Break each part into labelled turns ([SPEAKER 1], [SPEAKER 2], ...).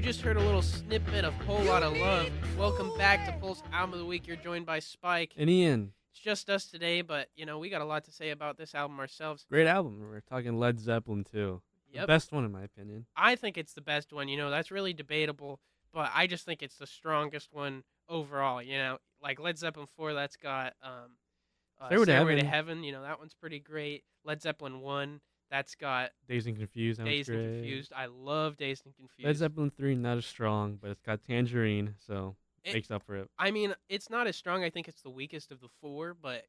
[SPEAKER 1] You just heard a little snippet of Whole Lot of Love. Welcome back to Pulse Album of the Week. You're joined by Spike.
[SPEAKER 2] And Ian,
[SPEAKER 1] It's just us today, but we got a lot to say about this album ourselves.
[SPEAKER 2] great album. We're talking Led Zeppelin too. The
[SPEAKER 1] Yep.
[SPEAKER 2] best one in my opinion.
[SPEAKER 1] I think it's the best one. That's really debatable, but I just think it's the strongest one overall. Like Led Zeppelin 4, that's got
[SPEAKER 2] Stairway to
[SPEAKER 1] Heaven. That one's pretty great. Led Zeppelin 1, that's got
[SPEAKER 2] Dazed and Confused. That was
[SPEAKER 1] Dazed and
[SPEAKER 2] great.
[SPEAKER 1] Confused. I love Dazed and Confused.
[SPEAKER 2] Led Zeppelin 3 not as strong, but it's got Tangerine, so makes up for it.
[SPEAKER 1] I mean, it's not as strong. I think it's the weakest of the four, but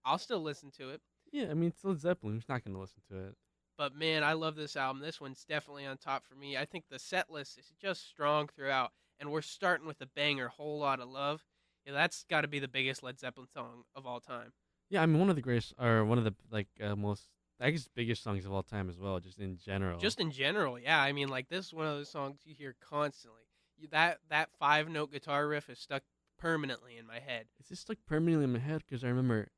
[SPEAKER 1] I'll still listen to it.
[SPEAKER 2] Yeah, I mean it's Led Zeppelin. Who's not gonna listen to it?
[SPEAKER 1] But man, I love this album. This one's definitely on top for me. I think the set list is just strong throughout, and we're starting with a banger, Whole Lot of Love. That's got to be the biggest Led Zeppelin song of all time.
[SPEAKER 2] Yeah, I mean one of the greatest, or one of the most, I guess, biggest songs of all time as well, just in general.
[SPEAKER 1] Just in general, yeah. I mean, like this is one of those songs you hear constantly. That 5-note guitar riff is stuck permanently in my head.
[SPEAKER 2] It's just like permanently in my head because I remember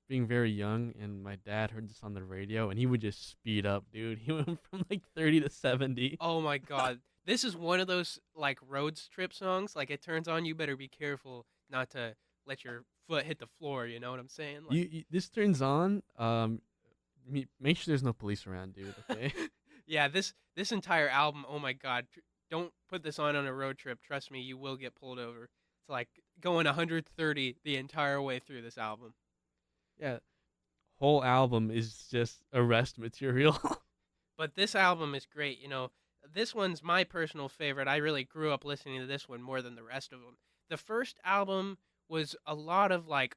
[SPEAKER 2] being very young, and my dad heard this on the radio, and he would just speed up, dude. He went from like 30 to 70.
[SPEAKER 1] Oh my god, this is one of those like road trip songs. Like it turns on, you better be careful not to let your foot hit the floor. You know what I'm saying? Like,
[SPEAKER 2] This turns on. Make sure there's no police around, dude. Okay.
[SPEAKER 1] yeah, this entire album. Oh my god, don't put this on a road trip. Trust me, you will get pulled over. It's like going 130 the entire way through this album.
[SPEAKER 2] Yeah, whole album is just arrest material.
[SPEAKER 1] But this album is great. This one's my personal favorite. I really grew up listening to this one more than the rest of them. The first album was a lot of like,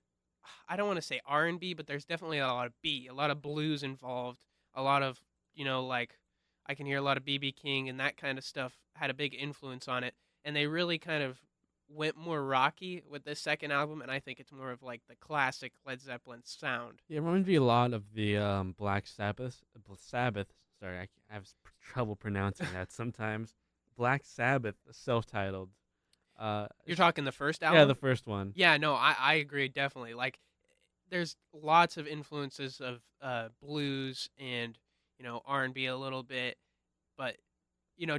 [SPEAKER 1] I don't want to say R&B, but there's definitely a lot of beat, a lot of blues involved, a lot of, like I can hear a lot of B.B. King and that kind of stuff had a big influence on it. And they really kind of went more rocky with this second album, and I think it's more of like the classic Led Zeppelin sound.
[SPEAKER 2] Yeah, it reminds me a lot of the Black Sabbath. Sorry, I have trouble pronouncing that sometimes. Black Sabbath, self-titled.
[SPEAKER 1] You're talking the first album?
[SPEAKER 2] Yeah, the first one.
[SPEAKER 1] Yeah, no, I agree, definitely. Like, there's lots of influences of blues and, R&B a little bit, but,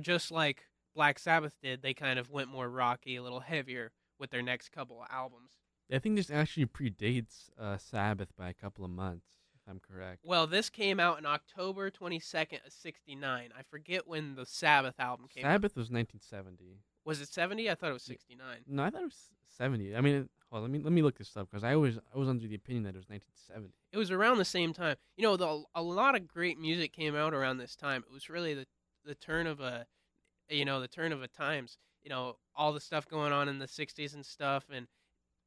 [SPEAKER 1] just like Black Sabbath did, they kind of went more rocky, a little heavier with their next couple of albums.
[SPEAKER 2] I think this actually predates Sabbath by a couple of months, if I'm correct.
[SPEAKER 1] Well, this came out in October 22nd of 69. I forget when the Sabbath album came out.
[SPEAKER 2] Sabbath was 1970.
[SPEAKER 1] Was it 70? I thought it was 69.
[SPEAKER 2] No, I thought it was 70. I mean, hold on, let me look this up because I was under the opinion that it was 1970.
[SPEAKER 1] It was around the same time. A lot of great music came out around this time. It was really the turn of the turn of the times. All the stuff going on in the 60s and stuff, and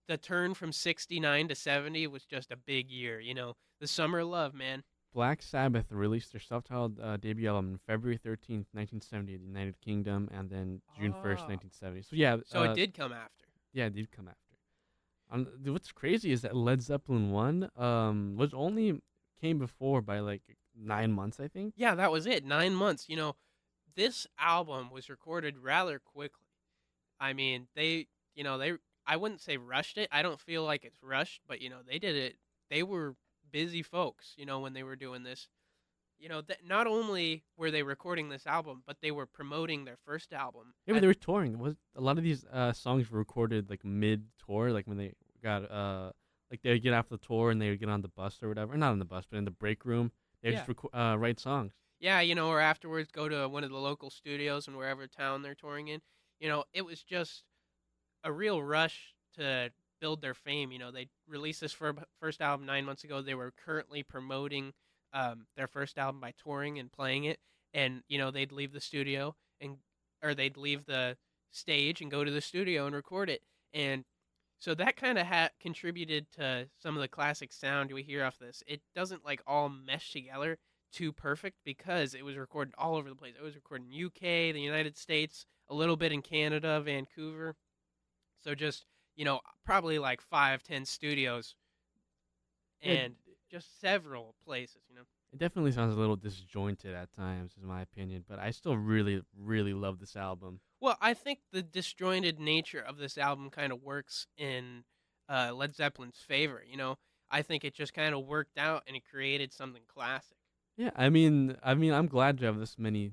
[SPEAKER 1] the turn from 69 to 70 was just a big year. The summer of love, man.
[SPEAKER 2] Black Sabbath released their self-titled debut album on February 13th, 1970 in the United Kingdom, and then June 1st, 1970. So yeah.
[SPEAKER 1] So it did come after.
[SPEAKER 2] Yeah, it did come after. What's crazy is that Led Zeppelin 1 was only came before by like 9 months, I think.
[SPEAKER 1] Yeah, that was it. 9 months. This album was recorded rather quickly. I mean, I wouldn't say rushed it. I don't feel like it's rushed, but they did it. They were busy folks, when they were doing this. Not only were they recording this album, but they were promoting their first album.
[SPEAKER 2] Yeah, but they were touring. A lot of these songs were recorded like mid-tour, like when they got like they would get off the tour and they would get on the bus or whatever. Not on the bus, but in the break room. They would just write songs.
[SPEAKER 1] Yeah, or afterwards go to one of the local studios in wherever town they're touring in. It was just a real rush to build their fame. They released this first album 9 months ago. They were currently promoting their first album by touring and playing it, and they'd leave the studio or they'd leave the stage and go to the studio and record it, and so that kind of contributed to some of the classic sound we hear off this. It doesn't like all mesh together too perfect because it was recorded all over the place. It was recorded in UK, the United States, a little bit in Canada, Vancouver. So just, probably like 5-10 studios and just several places,
[SPEAKER 2] It definitely sounds a little disjointed at times, is my opinion, but I still really, really love this album.
[SPEAKER 1] Well, I think the disjointed nature of this album kind of works in Led Zeppelin's favor, I think it just kind of worked out and it created something classic.
[SPEAKER 2] Yeah, I'm glad you have this many,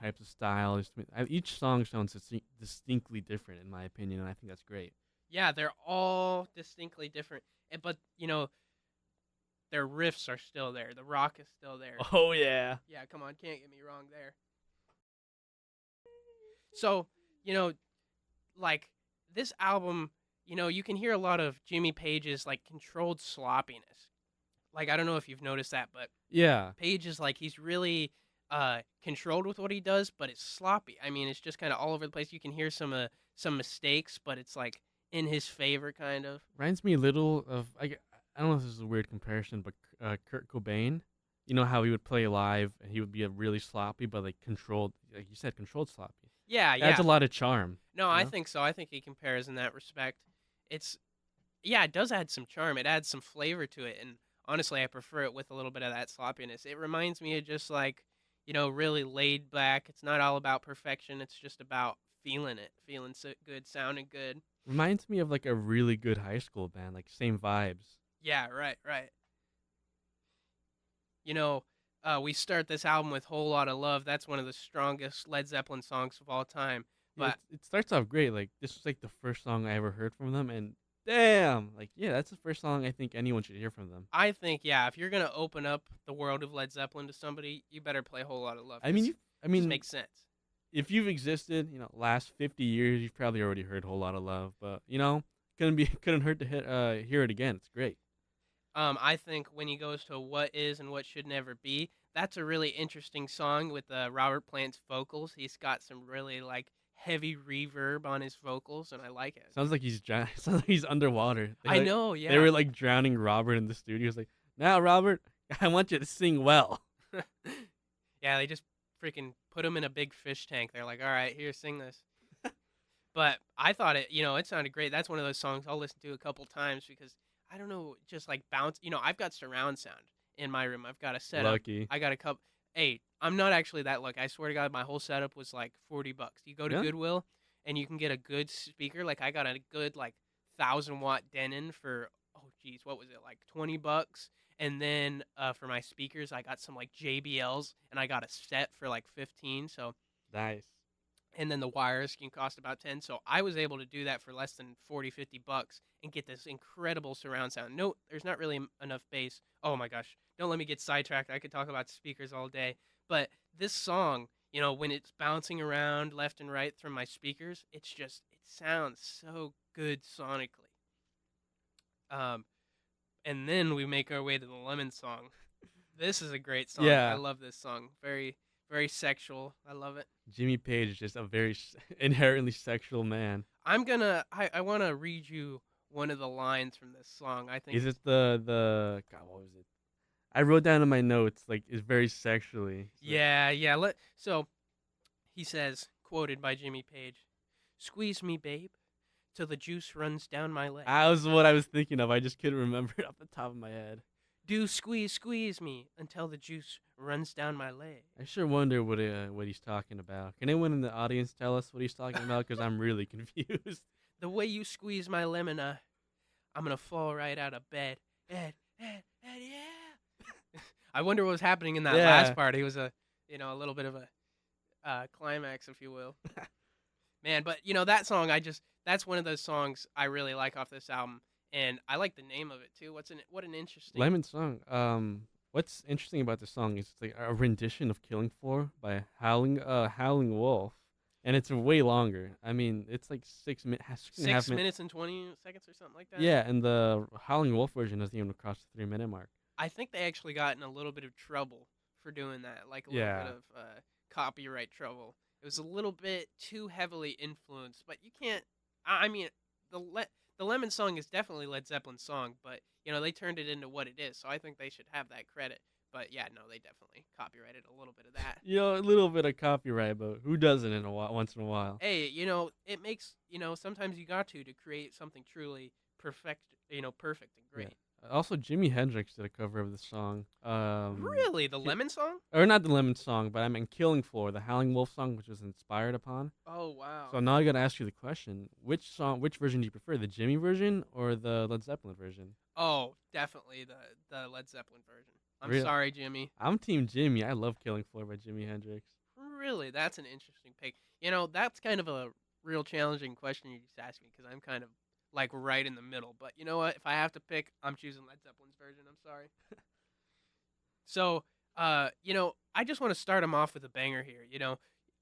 [SPEAKER 2] types of styles. Each song sounds distinctly different, in my opinion, and I think that's great.
[SPEAKER 1] Yeah, they're all distinctly different, but their riffs are still there. The rock is still there.
[SPEAKER 2] Oh yeah.
[SPEAKER 1] Yeah, come on, can't get me wrong there. So, you know, like this album, you can hear a lot of Jimmy Page's like controlled sloppiness. Like I don't know if you've noticed that, but
[SPEAKER 2] Yeah.
[SPEAKER 1] Page is like he's really controlled with what he does, but it's sloppy. I mean, it's just kind of all over the place. You can hear some mistakes, but it's like in his favor kind of.
[SPEAKER 2] Reminds me a little of I don't know if this is a weird comparison, but Kurt Cobain. You know how he would play live and he would be a really sloppy, but like controlled, like you said, controlled sloppy.
[SPEAKER 1] Yeah,
[SPEAKER 2] Adds
[SPEAKER 1] yeah.
[SPEAKER 2] a lot of charm.
[SPEAKER 1] No,
[SPEAKER 2] You
[SPEAKER 1] I
[SPEAKER 2] know?
[SPEAKER 1] think so. I think he compares in that respect. It's yeah, it does add some charm. It adds some flavor to it, and honestly, I prefer it with a little bit of that sloppiness. It reminds me of just like really laid back. It's not all about perfection. It's just about feeling it, feeling so good, sounding good.
[SPEAKER 2] Reminds me of like a really good high school band, like same vibes.
[SPEAKER 1] Yeah, right, right. You know, we start this album with "Whole Lot of Love." That's one of the strongest Led Zeppelin songs of all time.
[SPEAKER 2] Yeah,
[SPEAKER 1] But
[SPEAKER 2] it starts off great. Like this was like the first song I ever heard from them, and damn, like yeah, that's the first song I think anyone should hear from them.
[SPEAKER 1] I think, yeah, if you're gonna open up the world of Led Zeppelin to somebody, you better play "Whole Lot of Love"
[SPEAKER 2] I mean,
[SPEAKER 1] because
[SPEAKER 2] you, I
[SPEAKER 1] it just
[SPEAKER 2] mean,
[SPEAKER 1] makes sense.
[SPEAKER 2] if you've existed, last 50 years, you've probably already heard a whole lot of love. But couldn't hurt to hear it again. It's great.
[SPEAKER 1] I think when he goes to "What Is and What Should Never Be," that's a really interesting song with Robert Plant's vocals. He's got some really like heavy reverb on his vocals, and I like it.
[SPEAKER 2] Sounds like he's sounds like he's underwater.
[SPEAKER 1] I know,
[SPEAKER 2] They
[SPEAKER 1] yeah.
[SPEAKER 2] were like drowning Robert in the studio. It's like, now Robert, I want you to sing well.
[SPEAKER 1] Yeah, they just freaking put him in a big fish tank. They're like, "All right, here, sing this." But I thought it sounded great. That's one of those songs I'll listen to a couple times because I don't know, just like bounce. I've got surround sound in my room. I've got a setup.
[SPEAKER 2] Lucky.
[SPEAKER 1] I got a couple. Hey, I'm not actually that lucky. I swear to God, my whole setup was like $40. You go to
[SPEAKER 2] Yeah.
[SPEAKER 1] Goodwill and you can get a good speaker. Like I got a good like 1,000-watt Denon for geez, what was it like $20? And then for my speakers, I got some like JBLs and I got a set for like 15. So
[SPEAKER 2] Nice.
[SPEAKER 1] and then the wires can cost about 10, so I was able to do that for less than 40-50 bucks and get this incredible surround sound. No, there's not really enough bass. Oh my gosh, don't let me get sidetracked. I could talk about speakers all day, but this song, when it's bouncing around left and right from my speakers, it sounds so good sonically. um and then we make our way to the Lemon song. This is a great song. I
[SPEAKER 2] Yeah.
[SPEAKER 1] love this song. Very, very sexual. I love it.
[SPEAKER 2] Jimmy Page is just a very inherently sexual man.
[SPEAKER 1] I want to read you one of the lines from this song. I think
[SPEAKER 2] Is
[SPEAKER 1] it's
[SPEAKER 2] it the God? What was it? I wrote down in my notes like it's very sexually. So,
[SPEAKER 1] yeah, yeah. So he says, quoted by Jimmy Page, "Squeeze me, babe, till the juice runs down my leg.
[SPEAKER 2] that was what I was thinking of. I just couldn't remember it off the top of my head.
[SPEAKER 1] Do squeeze me until the juice runs down my leg."
[SPEAKER 2] I sure wonder what he's talking about. Can anyone in the audience tell us what he's talking about? Because I'm really confused.
[SPEAKER 1] The way you squeeze my lemon, I'm gonna fall right out of bed. Ed, yeah. I wonder what was happening in that last
[SPEAKER 2] Yeah.
[SPEAKER 1] part. He was a little bit of a climax, if you will. Man, but that song, that's one of those songs I really like off this album, and I like the name of it too. What an interesting.
[SPEAKER 2] Lemon song. What's interesting about the song is it's like a rendition of "Killing Floor" by Howling Wolf, and it's way longer. I mean, it's like 6 minutes, 6.5
[SPEAKER 1] Six
[SPEAKER 2] minutes.
[SPEAKER 1] minutes and 20 seconds or something like that.
[SPEAKER 2] Yeah, and the Howling Wolf version doesn't even cross the 3 minute mark.
[SPEAKER 1] I think they actually got in a little bit of trouble for doing that, like a little
[SPEAKER 2] Yeah.
[SPEAKER 1] bit of copyright trouble. It was a little bit too heavily influenced, but you can't. I mean, the Lemon song is definitely Led Zeppelin's song, but they turned it into what it is, so I think they should have that credit. But yeah, no, they definitely copyrighted a little bit of that.
[SPEAKER 2] A little bit of copyright, but who doesn't in a while, once in a while?
[SPEAKER 1] Hey, it makes sometimes you got to create something truly perfect and
[SPEAKER 2] Yeah.
[SPEAKER 1] great.
[SPEAKER 2] Also, Jimi Hendrix did a cover of the song.
[SPEAKER 1] Really, the
[SPEAKER 2] Ki-
[SPEAKER 1] Lemon song?
[SPEAKER 2] or not the Lemon song, but I mean "Killing Floor," the Howling Wolf song, which was inspired upon.
[SPEAKER 1] Oh wow.
[SPEAKER 2] So now I gotta ask you the question: which version do you prefer, the Jimmy version or the Led Zeppelin version?
[SPEAKER 1] Oh, definitely the Led Zeppelin version. I'm
[SPEAKER 2] Real.
[SPEAKER 1] sorry, Jimmy.
[SPEAKER 2] I'm Team Jimmy. I love Killing Floor by Jimi Hendrix.
[SPEAKER 1] Really, that's an interesting pick. That's kind of a real challenging question you just asked me because I'm kind of like right in the middle. But you know what? If I have to pick, I'm choosing Led Zeppelin's version. I'm sorry. So, I just want to start them off with a banger here.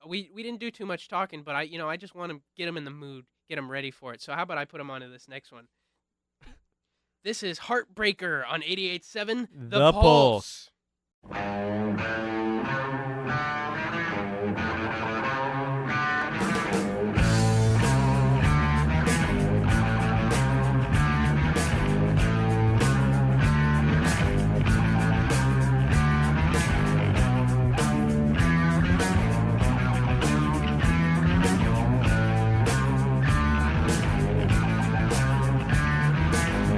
[SPEAKER 1] We didn't do too much talking, but I just want to get them in the mood, get them ready for it. So how about I put them onto this next one? This is Heartbreaker on 88.7 The
[SPEAKER 2] The Pulse.
[SPEAKER 1] Pulse.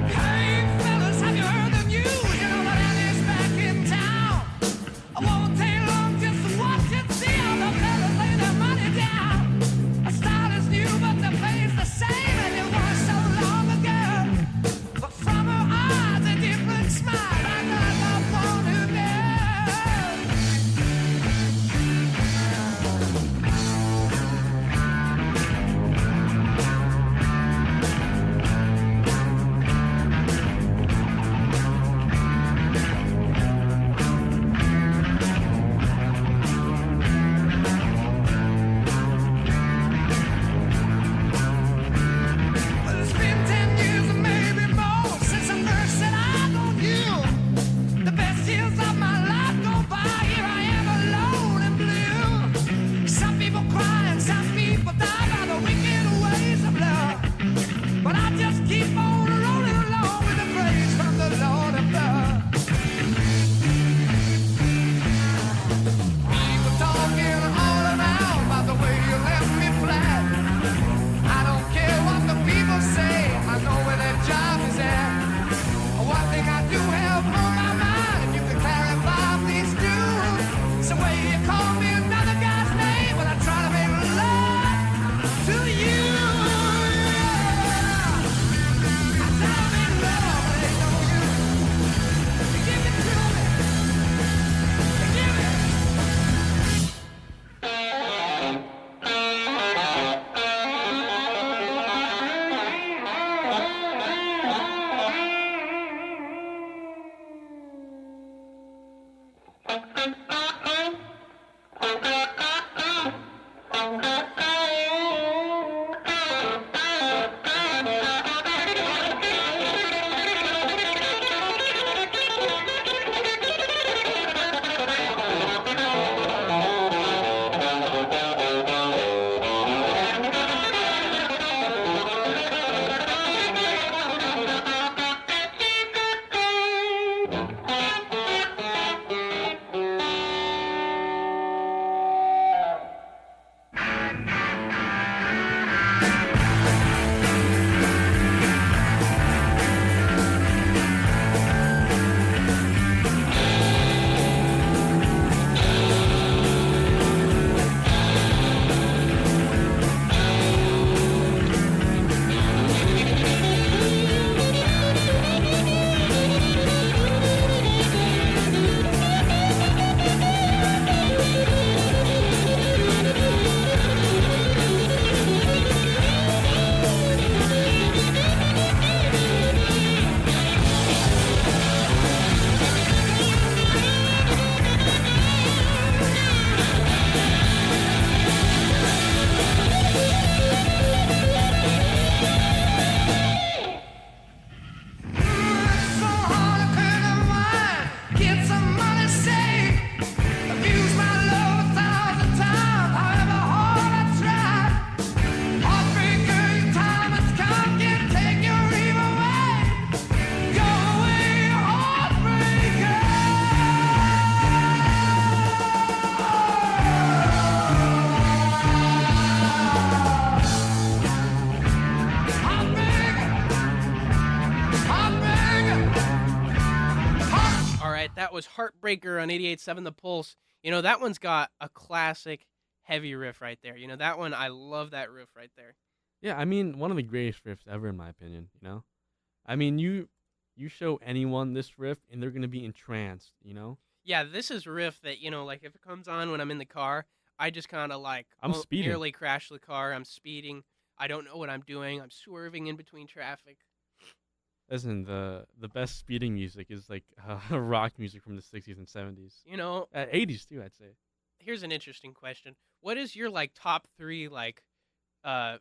[SPEAKER 3] Hey fellas, have you heard the news? You know that Annie's back in town. I won't take long just to watch and see how the fellas lay their money down. A style is new, but the play's the same, and it was so long ago. But from her eyes, a different smile. I got the phone who knows. Well, it's been 10 years or maybe more since I first set eyes on you. The best years of my life go by. Here I am alone and blue. Some people cry and some people die by the wicked ways of love. But I just keep on rolling along with the praise from the Lord above. People talking all around about the way you left me flat. I don't care what the people say, I know where their job is at. One thing I do have on my mind, if you could clarify, please do. It's the way you call me another guy's name, but I try to make love to you. I try to make love, but ain't no use. Give it to me. Give it. So hard I couldn't whine, get some money saved. Abuse my love 1,000 times, however hard I tried. Heartbreaker, your time has come, can't take your eve away. Go away, heartbreaker. Heartbreaker.
[SPEAKER 1] All right, that was Heartbreaker on 88.7 The Pulse. That one's got a classic heavy riff right there. That one, I love that riff right there.
[SPEAKER 2] Yeah, I mean, one of the greatest riffs ever, in my opinion. I mean, You show anyone this riff, and they're gonna be entranced.
[SPEAKER 1] Yeah, this is riff that, like if it comes on when I'm in the car, I just kind of like
[SPEAKER 2] I'm speeding.
[SPEAKER 1] nearly crash the car. I'm speeding. I don't know what I'm doing. I'm swerving in between traffic.
[SPEAKER 2] Listen, the best speeding music is like rock music from the 60s and 70s.
[SPEAKER 1] You know,
[SPEAKER 2] 80s too, I'd say.
[SPEAKER 1] here's an interesting question. What is your like top 3 like uh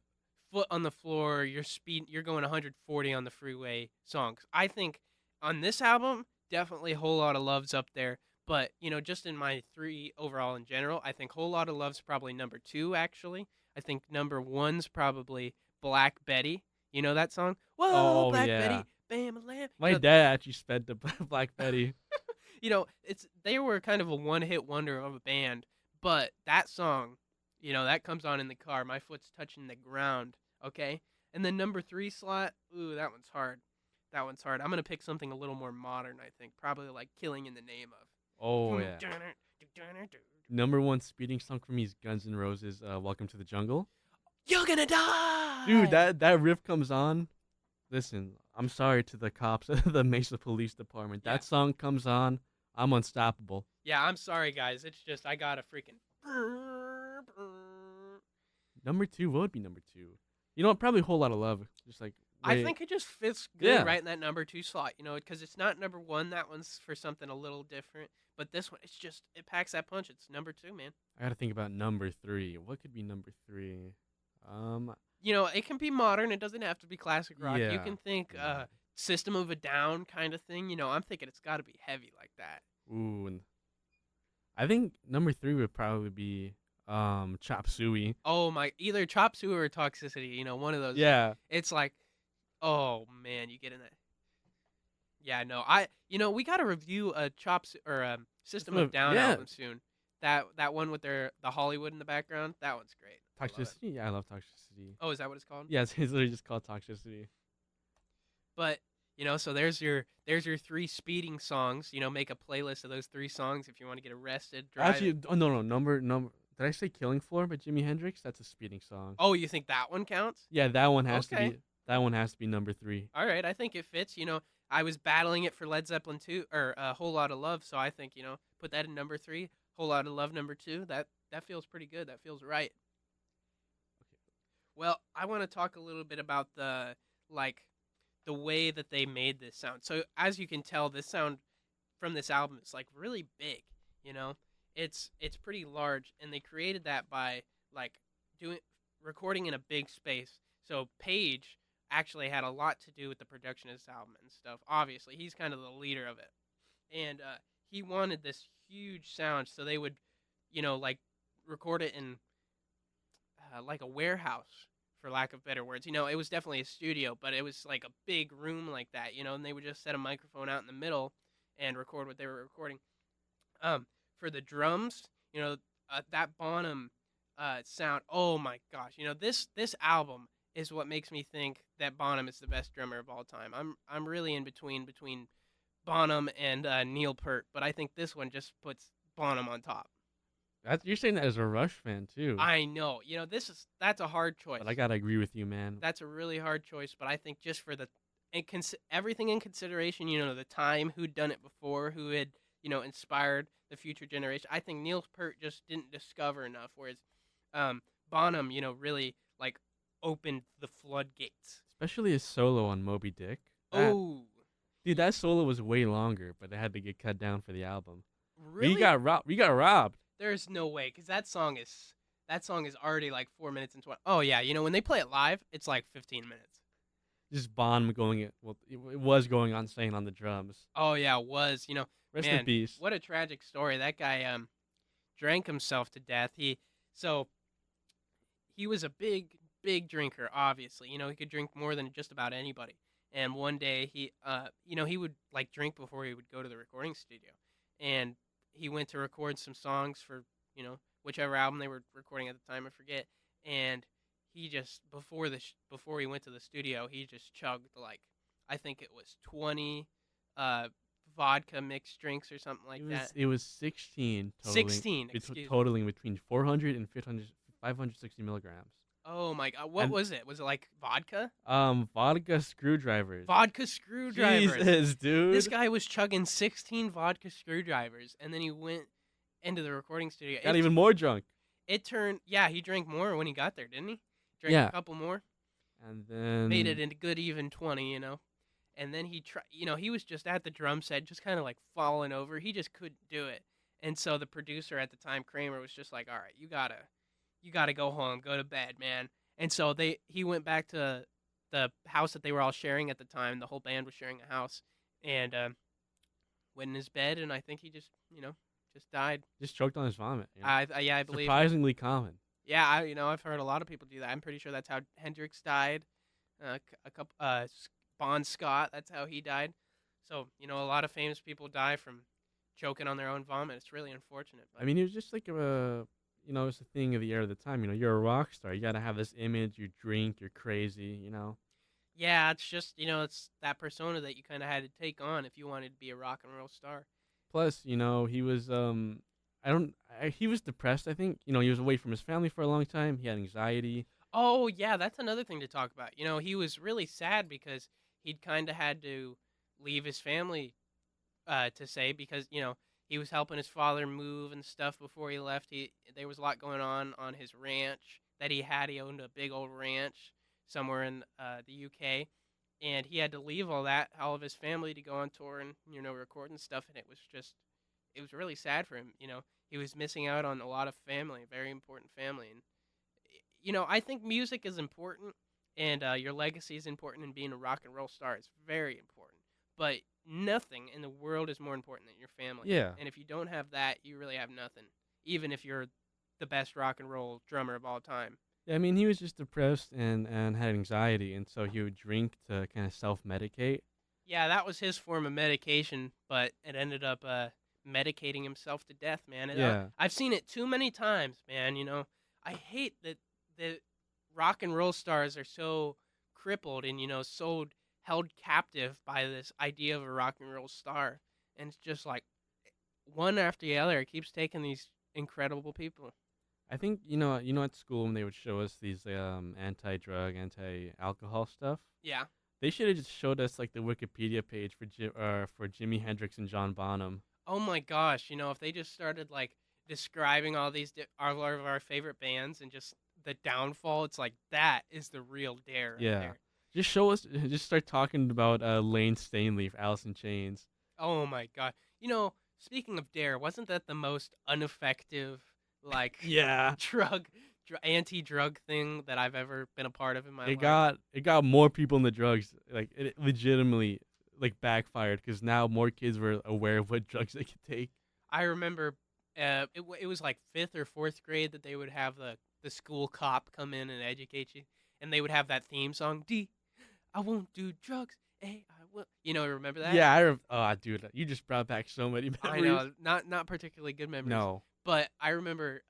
[SPEAKER 1] foot on the floor, you're going 140 on the freeway songs? I think on this album, definitely Whole Lot of Love's up there, but just in my 3 overall in general, I think Whole Lot of Love's probably number 2 actually. I think number 1's probably Black Betty. You know that song? Whoa,
[SPEAKER 2] Oh
[SPEAKER 1] Black
[SPEAKER 2] yeah.
[SPEAKER 1] Betty, bam, lamb.
[SPEAKER 2] My dad actually sped the Black Betty.
[SPEAKER 1] They were kind of a one-hit wonder of a band, but that song, that comes on in the car. My foot's touching the ground. Okay, and then number 3 slot. Ooh, that one's hard. That one's hard. I'm gonna pick something a little more modern. I think probably like "Killing in the Name of."
[SPEAKER 2] Oh yeah. Number 1 speeding song for me is Guns N' Roses. Welcome to the Jungle.
[SPEAKER 1] You're gonna die,
[SPEAKER 2] Dude, that riff comes on. Listen, I'm sorry to the cops, the Mesa Police Department.
[SPEAKER 1] Yeah.
[SPEAKER 2] That song comes on, I'm unstoppable.
[SPEAKER 1] Yeah, I'm sorry, guys. It's just I got a freaking.
[SPEAKER 2] Number 2, what would be number 2? You know, probably a Whole Lot of Love. Just like
[SPEAKER 1] I think it just fits good
[SPEAKER 2] Yeah.
[SPEAKER 1] right in that number 2 slot, because it's not number 1. That one's for something a little different. But this one, it packs that punch. It's number 2, man.
[SPEAKER 2] I gotta think about number 3. What could be number 3?
[SPEAKER 1] It can be modern. It doesn't have to be classic rock. You
[SPEAKER 2] Yeah.
[SPEAKER 1] can think System of a Down kind of thing. I'm thinking it's got to be heavy like that.
[SPEAKER 2] Ooh, and I think number 3 would probably be Chop Suey.
[SPEAKER 1] Oh my! Either Chop Suey or Toxicity. One of those.
[SPEAKER 2] Yeah.
[SPEAKER 1] It's like, oh man, you get in that. Yeah, no, we got to review a System of Down
[SPEAKER 2] yeah.
[SPEAKER 1] album soon. That one with the Hollywood in the background. That one's great. I love it.
[SPEAKER 2] Toxicity? Yeah, I love Toxicity.
[SPEAKER 1] Oh, is that what it's called?
[SPEAKER 2] Yeah, it's literally just called Toxicity.
[SPEAKER 1] But so there's your 3 speeding songs. Make a playlist of those 3 songs if you want to get arrested.
[SPEAKER 2] Actually, no, number. Did I say Killing Floor by Jimi Hendrix? That's a speeding song.
[SPEAKER 1] Oh, you think that one counts?
[SPEAKER 2] Yeah, that one has to
[SPEAKER 1] Okay.
[SPEAKER 2] be. That one has to be number 3.
[SPEAKER 1] All right, I think it fits. I was battling it for Led Zeppelin 2 or a Whole Lot of Love, so I think put that in number 3. Whole Lot of Love number 2. That feels pretty good. That feels right. Well, I want to talk a little bit about the way that they made this sound. So as you can tell, this sound from this album is like really big. It's pretty large, and they created that by like recording in a big space. So Page actually had a lot to do with the production of this album and stuff. Obviously, he's kind of the leader of it, and he wanted this huge sound, so they would, like record it in like a warehouse, for lack of better words. It was definitely a studio, but it was like a big room like that, and they would just set a microphone out in the middle and record what they were recording. For the drums, that Bonham sound. Oh my gosh, this album is what makes me think that Bonham is the best drummer of all time. I'm really in between Bonham and Neil Peart, but I think this one just puts Bonham on top.
[SPEAKER 2] You're saying that as a Rush fan too.
[SPEAKER 1] I know. That's a hard choice.
[SPEAKER 2] But I gotta agree with you, man.
[SPEAKER 1] That's a really hard choice, but I think just for everything in consideration, the time, who'd done it before, who had, inspired the future generation. I think Neil Peart just didn't discover enough, whereas Bonham, really like opened the floodgates.
[SPEAKER 2] Especially his solo on Moby Dick. Dude, that solo was way longer, but it had to get cut down for the album.
[SPEAKER 1] Really?
[SPEAKER 2] We got robbed.
[SPEAKER 1] There's no way, because that song is already like 4 minutes and 20. Oh yeah, when they play it live, it's like 15 minutes.
[SPEAKER 2] Just Bond it was going on saying on the drums.
[SPEAKER 1] Oh yeah, it was.
[SPEAKER 2] Rest
[SPEAKER 1] Man,
[SPEAKER 2] in peace.
[SPEAKER 1] What a tragic story. That guy drank himself to death. He was a big drinker, obviously. He could drink more than just about anybody. And one day he would like drink before he would go to the recording studio. And he went to record some songs for, whichever album they were recording at the time, I forget. And he just before he went to the studio, he just chugged like, I think it was 20 vodka mixed drinks or something like that.
[SPEAKER 2] It was 16 totaling.
[SPEAKER 1] 16,
[SPEAKER 2] totaling between 400 and 560 milligrams.
[SPEAKER 1] Oh my god, what
[SPEAKER 2] And
[SPEAKER 1] was it? Was it like vodka?
[SPEAKER 2] vodka screwdrivers.
[SPEAKER 1] Vodka screwdrivers.
[SPEAKER 2] Jesus,
[SPEAKER 1] This
[SPEAKER 2] dude.
[SPEAKER 1] guy was chugging 16 vodka screwdrivers, and then he went into the recording studio.
[SPEAKER 2] Got even more drunk.
[SPEAKER 1] It turned, yeah, he drank more when he got there, didn't he? Drank a
[SPEAKER 2] Yeah.
[SPEAKER 1] couple more,
[SPEAKER 2] And
[SPEAKER 1] made it
[SPEAKER 2] then
[SPEAKER 1] into good even 20, you know. And then he tried, you know, he was just at the drum set, just kind of like falling over. He just couldn't do it. And so the producer at the time, Kramer, was just like, "All right, you gotta go home, go to bed, man." And so he went back to the house that they were all sharing at the time. The whole band was sharing a house, and went in his bed, and I think he just, you know, just died.
[SPEAKER 2] just choked on his vomit. You know?
[SPEAKER 1] Yeah, I believe.
[SPEAKER 2] Surprisingly common.
[SPEAKER 1] Yeah, you know, I've heard a lot of people do that. I'm pretty sure that's how Hendrix died. A couple, Bon Scott, that's how he died. So, you know, a lot of famous people die from choking on their own vomit. It's really unfortunate.
[SPEAKER 2] I
[SPEAKER 1] But
[SPEAKER 2] mean, he was just like you know, it's the thing of the era of the time. You know, you're a rock star. You got to have this image. You drink. You're crazy. You know.
[SPEAKER 1] yeah, it's just, you know, it's that persona that you kind of had to take on if you wanted to be a rock and roll star.
[SPEAKER 2] Plus, you know, he was he was depressed. I think. You know, he was away from his family for a long time. He had anxiety.
[SPEAKER 1] Oh, yeah, that's another thing to talk about. You know, he was really sad because he'd kind of had to leave his family to say because you know he was helping his father move and stuff before he left. There was a lot going on his ranch that he had. He owned a big old ranch somewhere in the UK, and he had to leave all of his family to go on tour and you know record and stuff. And it was really sad for him. You know, he was missing out on a lot of family, very important family. And you know, I think music is important, and your legacy is important, and being a rock and roll star is very important. But nothing in the world is more important than your family.
[SPEAKER 2] Yeah.
[SPEAKER 1] And if you don't have that, you really have nothing. Even if you're the best rock and roll drummer of all time.
[SPEAKER 2] Yeah, I mean, he was just depressed and had anxiety, and so he would drink to kind of self medicate.
[SPEAKER 1] Yeah, that was his form of medication, but it ended up medicating himself to death, man.
[SPEAKER 2] Yeah.
[SPEAKER 1] I've seen it too many times, man. You know, I hate that the rock and roll stars are so crippled and you know so held captive by this idea of a rock and roll star, and it's just like one after the other. It keeps taking these incredible people.
[SPEAKER 2] I think at school when they would show us these anti-drug, anti-alcohol stuff,
[SPEAKER 1] Yeah.
[SPEAKER 2] they should have just showed us like the Wikipedia page for Jimi Hendrix and John Bonham.
[SPEAKER 1] Oh my gosh, you know, if they just started like describing all these all of our favorite bands and just the downfall, it's like that is the real Dare right
[SPEAKER 2] Yeah.
[SPEAKER 1] there.
[SPEAKER 2] Just show us. Just start talking about Lane Stanley for Alice in Chains.
[SPEAKER 1] Oh my god. You know, speaking of Dare, wasn't that the most ineffective like
[SPEAKER 2] Yeah.
[SPEAKER 1] anti-drug thing that I've ever been a part of in my
[SPEAKER 2] It
[SPEAKER 1] life?
[SPEAKER 2] got more people in the drugs. Like it legitimately like backfired because now more kids were aware of what drugs they could take.
[SPEAKER 1] I remember it was like 5th or 4th grade that they would have the school cop come in and educate you, and they would have that theme song, D, I won't do drugs, A, I will. You know, remember that?
[SPEAKER 2] Yeah, oh, dude, you just brought back so many
[SPEAKER 1] I
[SPEAKER 2] memories.
[SPEAKER 1] know, not particularly good memories.
[SPEAKER 2] No.
[SPEAKER 1] But I remember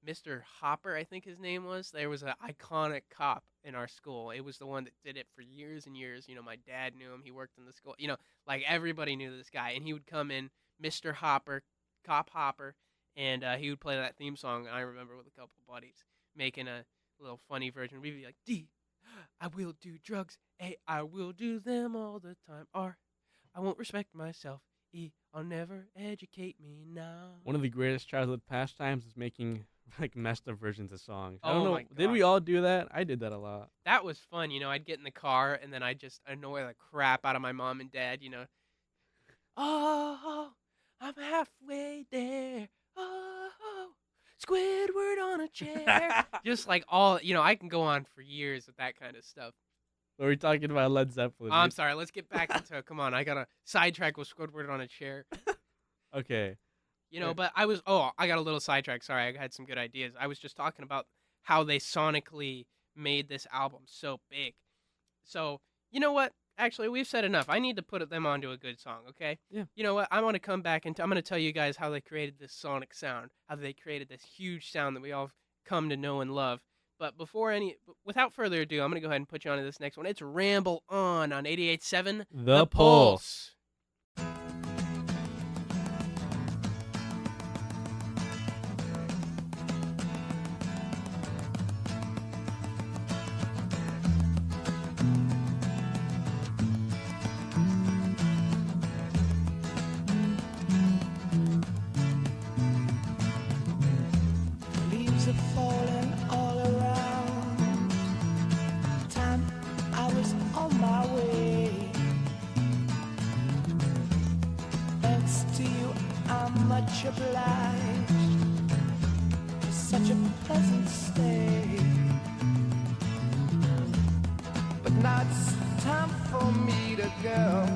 [SPEAKER 1] Mr. Hopper, I think his name was. There was an iconic cop in our school. It was the one that did it for years and years. You know, my dad knew him. He worked in the school. You know, like everybody knew this guy. And he would come in, Mr. Hopper, Cop Hopper, and he would play that theme song. And I remember with a couple buddies making a little funny version. We'd be like, D, I will do drugs. A, I will do them all the time. R, I won't respect myself. E, I'll never educate me now.
[SPEAKER 2] One of the greatest childhood pastimes is making like messed up versions of songs. I
[SPEAKER 1] Oh
[SPEAKER 2] don't know.
[SPEAKER 1] my
[SPEAKER 2] Did we
[SPEAKER 1] gosh.
[SPEAKER 2] all do that? I did that a lot.
[SPEAKER 1] That was fun, you know. I'd get in the car and then I'd just annoy the crap out of my mom and dad, you know. Oh, I'm halfway there. Oh, Squidward on a chair. Just like all, you know, I can go on for years with that kind of stuff.
[SPEAKER 2] But we're talking about Led Zeppelin.
[SPEAKER 1] I'm sorry, let's get back into it. Come on, I got to sidetrack with Squidward on a chair.
[SPEAKER 2] Okay.
[SPEAKER 1] You know,
[SPEAKER 2] Yeah.
[SPEAKER 1] but I got a little sidetracked. Sorry, I had some good ideas. I was just talking about how they sonically made this album so big. So, you know what? Actually, we've said enough. I need to put them onto a good song, okay?
[SPEAKER 2] Yeah.
[SPEAKER 1] You know what? I want to come back and I'm going to tell you guys how they created this sonic sound, how they created this huge sound that we all come to know and love. But without further ado, I'm going to go ahead and put you on to this next one. It's Ramble On 88.7
[SPEAKER 2] The Pulse.
[SPEAKER 3] much obliged for such a pleasant stay. But now it's time for me to go.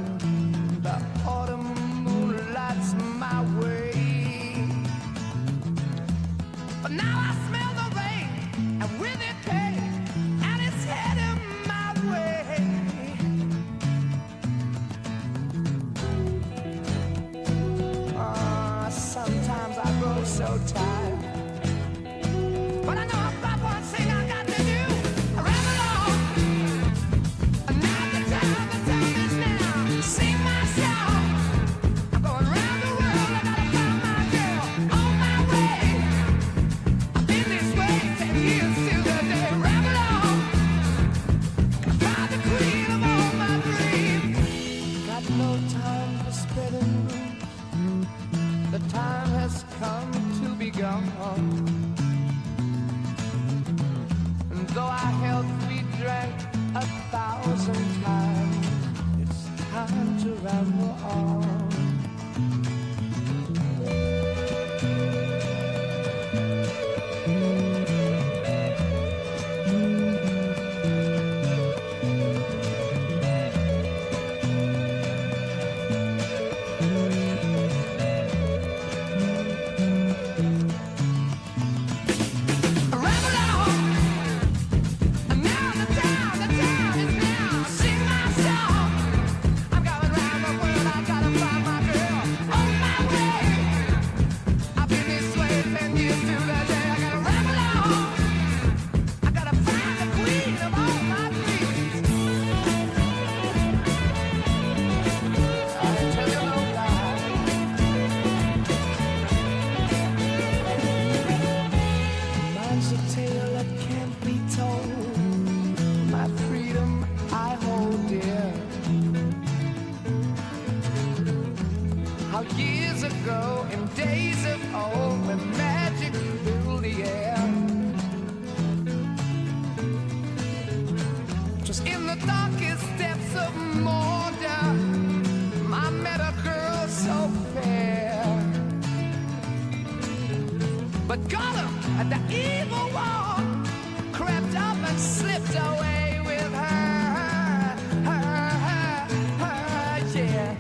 [SPEAKER 3] The autumn moonlight's my way. But now I smell the rain, and with it pain, and it's heading my way. Sometimes I grow so tired, but I know I've got one thing I got to do. I ramble on, and now the time is now. Sing my song. I'm going round the world. I gotta find my girl on my way. I've been this way 10 years till the day. Ramble on, I find the queen of all my dreams. Got no time for spreading rumors. The time has come to be gone. And though our health we drank 1,000 times, it's time to ramble on. But got him at the evil one, crept up and slipped away with her, yeah.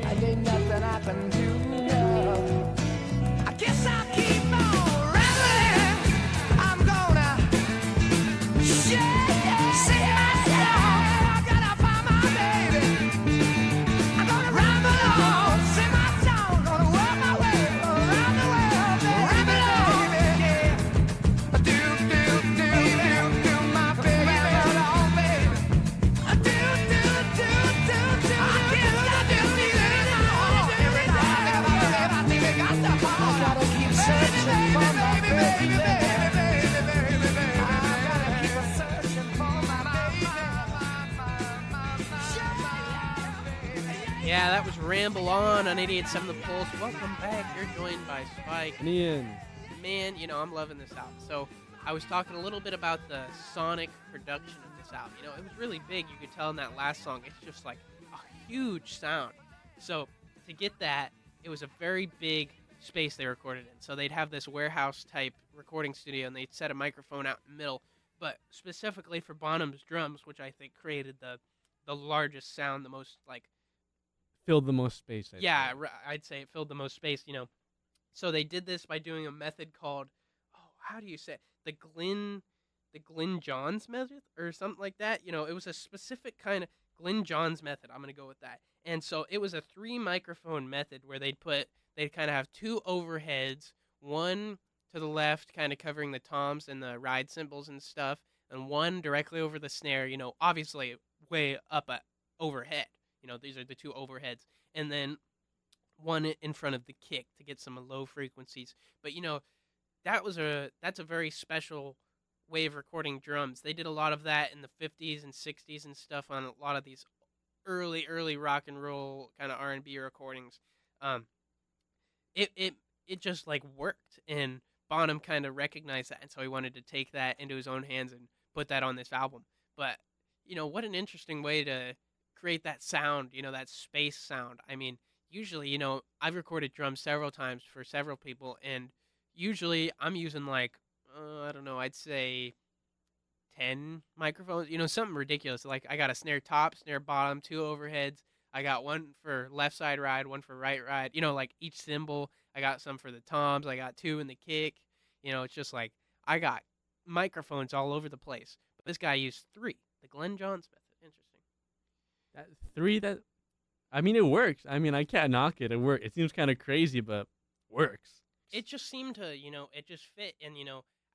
[SPEAKER 3] And ain't nothing I can do now. I guess I'll keep on rambling. I'm gonna sing myself. I gotta find my baby. I'm gonna ramble on, sing my song, gonna work my way around the world, baby. Yeah. Do my baby, on, baby. Do. I can't stop this feeling every time I think I got the power. I gotta keep searching for my baby. I gotta keep searching for my baby.
[SPEAKER 1] Yeah, that was Ramble On 88.7 The Pulse. Welcome back. You're joined by Spike.
[SPEAKER 2] And Ian.
[SPEAKER 1] Man, I'm loving this album. So I was talking a little bit about the sonic production of this album. It was really big. You could tell in that last song, it's just like a huge sound. So to get that, it was a very big space they recorded in. So they'd have this warehouse type recording studio, and they'd set a microphone out in the middle. But specifically for Bonham's drums, which I think created the largest sound, the most
[SPEAKER 2] Filled the most space.
[SPEAKER 1] I'd say it filled the most space. So they did this by doing a method called, how do you say it? The Glyn Johns method or something like that. It was a specific kind of Glyn Johns method. I'm gonna go with that. And so it was a 3 microphone method where they'd kind of have 2 overheads, one to the left, kind of covering the toms and the ride cymbals and stuff, and one directly over the snare. Obviously way up overhead. These are the 2 overheads, and then one in front of the kick to get some low frequencies. But that's a very special way of recording drums. They did a lot of that in the 50s and 60s and stuff on a lot of these early rock and roll kind of R&B recordings. It just worked, and Bonham kind of recognized that, and so he wanted to take that into his own hands and put that on this album. But what an interesting way to create that sound, that space sound. I mean, usually, I've recorded drums several times for several people, and usually I'm using like, I don't know, I'd say 10 microphones, something ridiculous. Like I got a snare top, snare bottom, two overheads. I got one for left side ride, one for right ride. Like each cymbal. I got some for the toms. I got two in the kick. It's just like I got microphones all over the place. But this guy used three, the Glenn Johns method. Interesting.
[SPEAKER 2] That three that I mean, it works. I mean, I can't knock it. It works. It seems kind of crazy, but works.
[SPEAKER 1] It just seemed to, it just fit. And,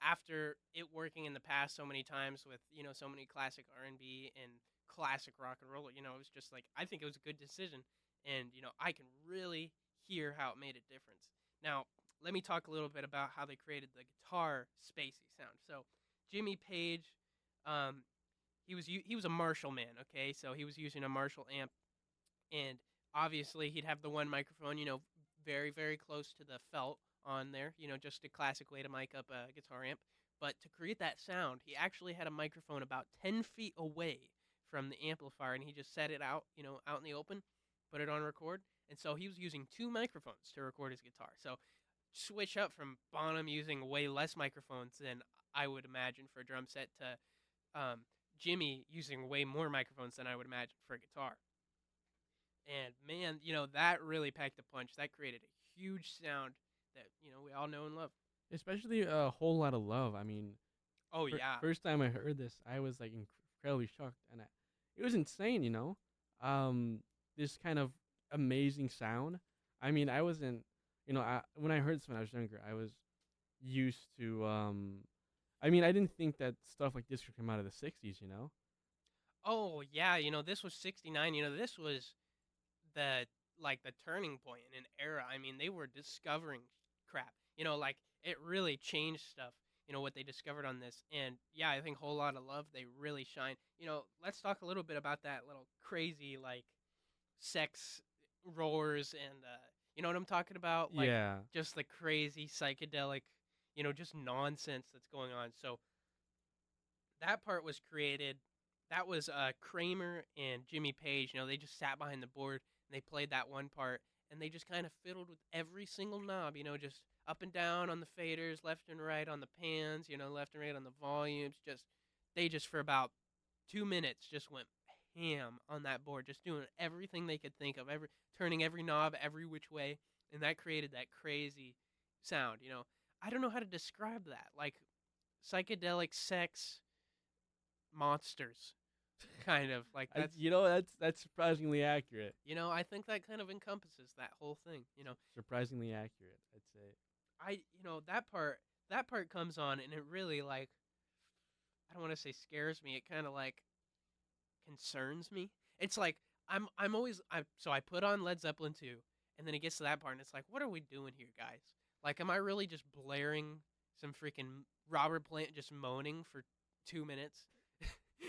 [SPEAKER 1] after it working in the past so many times with, so many classic R&B and classic rock and roll, it was just like, I think it was a good decision. And, I can really hear how it made a difference. Now, let me talk a little bit about how they created the guitar spacey sound. So, Jimmy Page, um, he was a Marshall man, okay? So he was using a Marshall amp, and obviously he'd have the one microphone, very very close to the felt on there, just a classic way to mic up a guitar amp. But to create that sound, he actually had a microphone about 10 feet away from the amplifier, and he just set it out, out in the open, put it on record. And so he was using two microphones to record his guitar. So switch up from Bonham using way less microphones than I would imagine for a drum set to Jimmy using way more microphones than I would imagine for a guitar. And man, that really packed a punch. That created a huge sound that, we all know and love.
[SPEAKER 2] Especially a whole lot of love. I mean,
[SPEAKER 1] Oh yeah.
[SPEAKER 2] first time I heard this, I was like incredibly shocked, and it was insane. This kind of amazing sound. I mean, I wasn't, when I heard this when I was younger, I was used to. I mean, I didn't think that stuff like this could come out of the '60s.
[SPEAKER 1] Oh yeah, this was 69. This was the the turning point in an era. I mean, they were discovering crap. Like it really changed stuff. What they discovered on this, and yeah, I think Whole Lot of Love, they really shine. Let's talk a little bit about that little crazy like sex roars and you know what I'm talking about? Like
[SPEAKER 2] Yeah.
[SPEAKER 1] just the crazy psychedelic, just nonsense that's going on. So that part was created. That was Kramer and Jimmy Page. They just sat behind the board and they played that one part, and they just kind of fiddled with every single knob. Just up and down on the faders, left and right on the pans. Left and right on the volumes. They just for about 2 minutes just went ham on that board, just doing everything they could think of, turning every knob every which way, and that created that crazy sound. I don't know how to describe that. Like psychedelic sex monsters, kind of like that's.
[SPEAKER 2] That's surprisingly accurate.
[SPEAKER 1] I think that kind of encompasses that whole thing.
[SPEAKER 2] Surprisingly accurate, I'd say.
[SPEAKER 1] That part comes on, and it really like, I don't want to say scares me. It kind of like concerns me. It's like I'm always so I put on Led Zeppelin 2, and then it gets to that part, and it's like, what are we doing here, guys? Like, am I really just blaring some freaking Robert Plant just moaning for 2 minutes?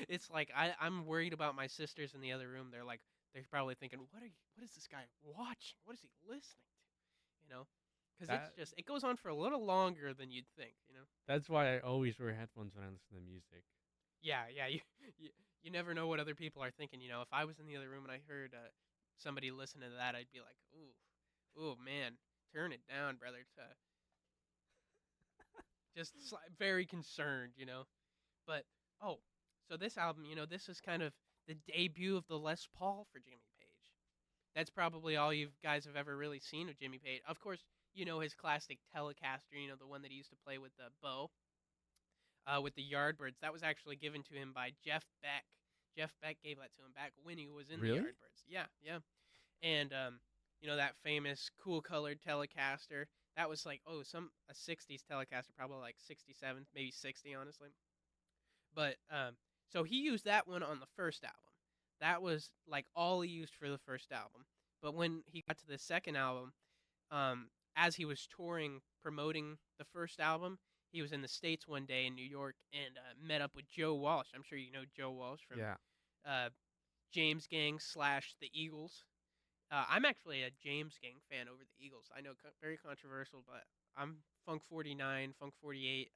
[SPEAKER 1] It's like I'm worried about my sisters in the other room. They're probably thinking, what is this guy watching? What is he listening to? Because it's just it goes on for a little longer than you'd think.
[SPEAKER 2] That's why I always wear headphones when I listen to music.
[SPEAKER 1] Yeah, yeah. You never know what other people are thinking. If I was in the other room and I heard somebody listening to that, I'd be like, ooh, man, turn it down, brother. Just very concerned. But oh, so this album, this is kind of the debut of the Les Paul for Jimmy Page. That's probably all you guys have ever really seen of Jimmy Page. Of course, his classic Telecaster, the one that he used to play with the bow, with the Yardbirds. That was actually given to him by Jeff Beck. Jeff Beck gave that to him back when he was in
[SPEAKER 2] Really?
[SPEAKER 1] the Yardbirds. Yeah, yeah. And that famous cool colored Telecaster. That was like a '60s Telecaster, probably like '67, maybe '60, honestly. But so he used that one on the first album. That was like all he used for the first album. But when he got to the second album, as he was touring promoting the first album, he was in the States one day in New York and met up with Joe Walsh. I'm sure you know Joe Walsh from James Gang / the Eagles. I'm actually a James Gang fan over the Eagles. I know, very controversial, but I'm Funk 49, Funk 48,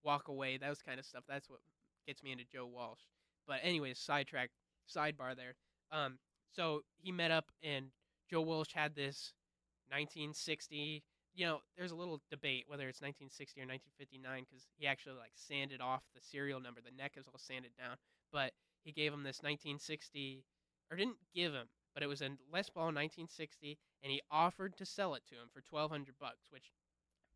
[SPEAKER 1] Walk Away, those kind of stuff. That's what gets me into Joe Walsh. But anyways, sidebar there. Um, so he met up, and Joe Walsh had this 1960. There's a little debate whether it's 1960 or 1959 because he actually like sanded off the serial number. The neck is all sanded down, but he gave him this 1960, or didn't give him, but it was a Les Paul 1960, and he offered to sell it to him for $1,200, which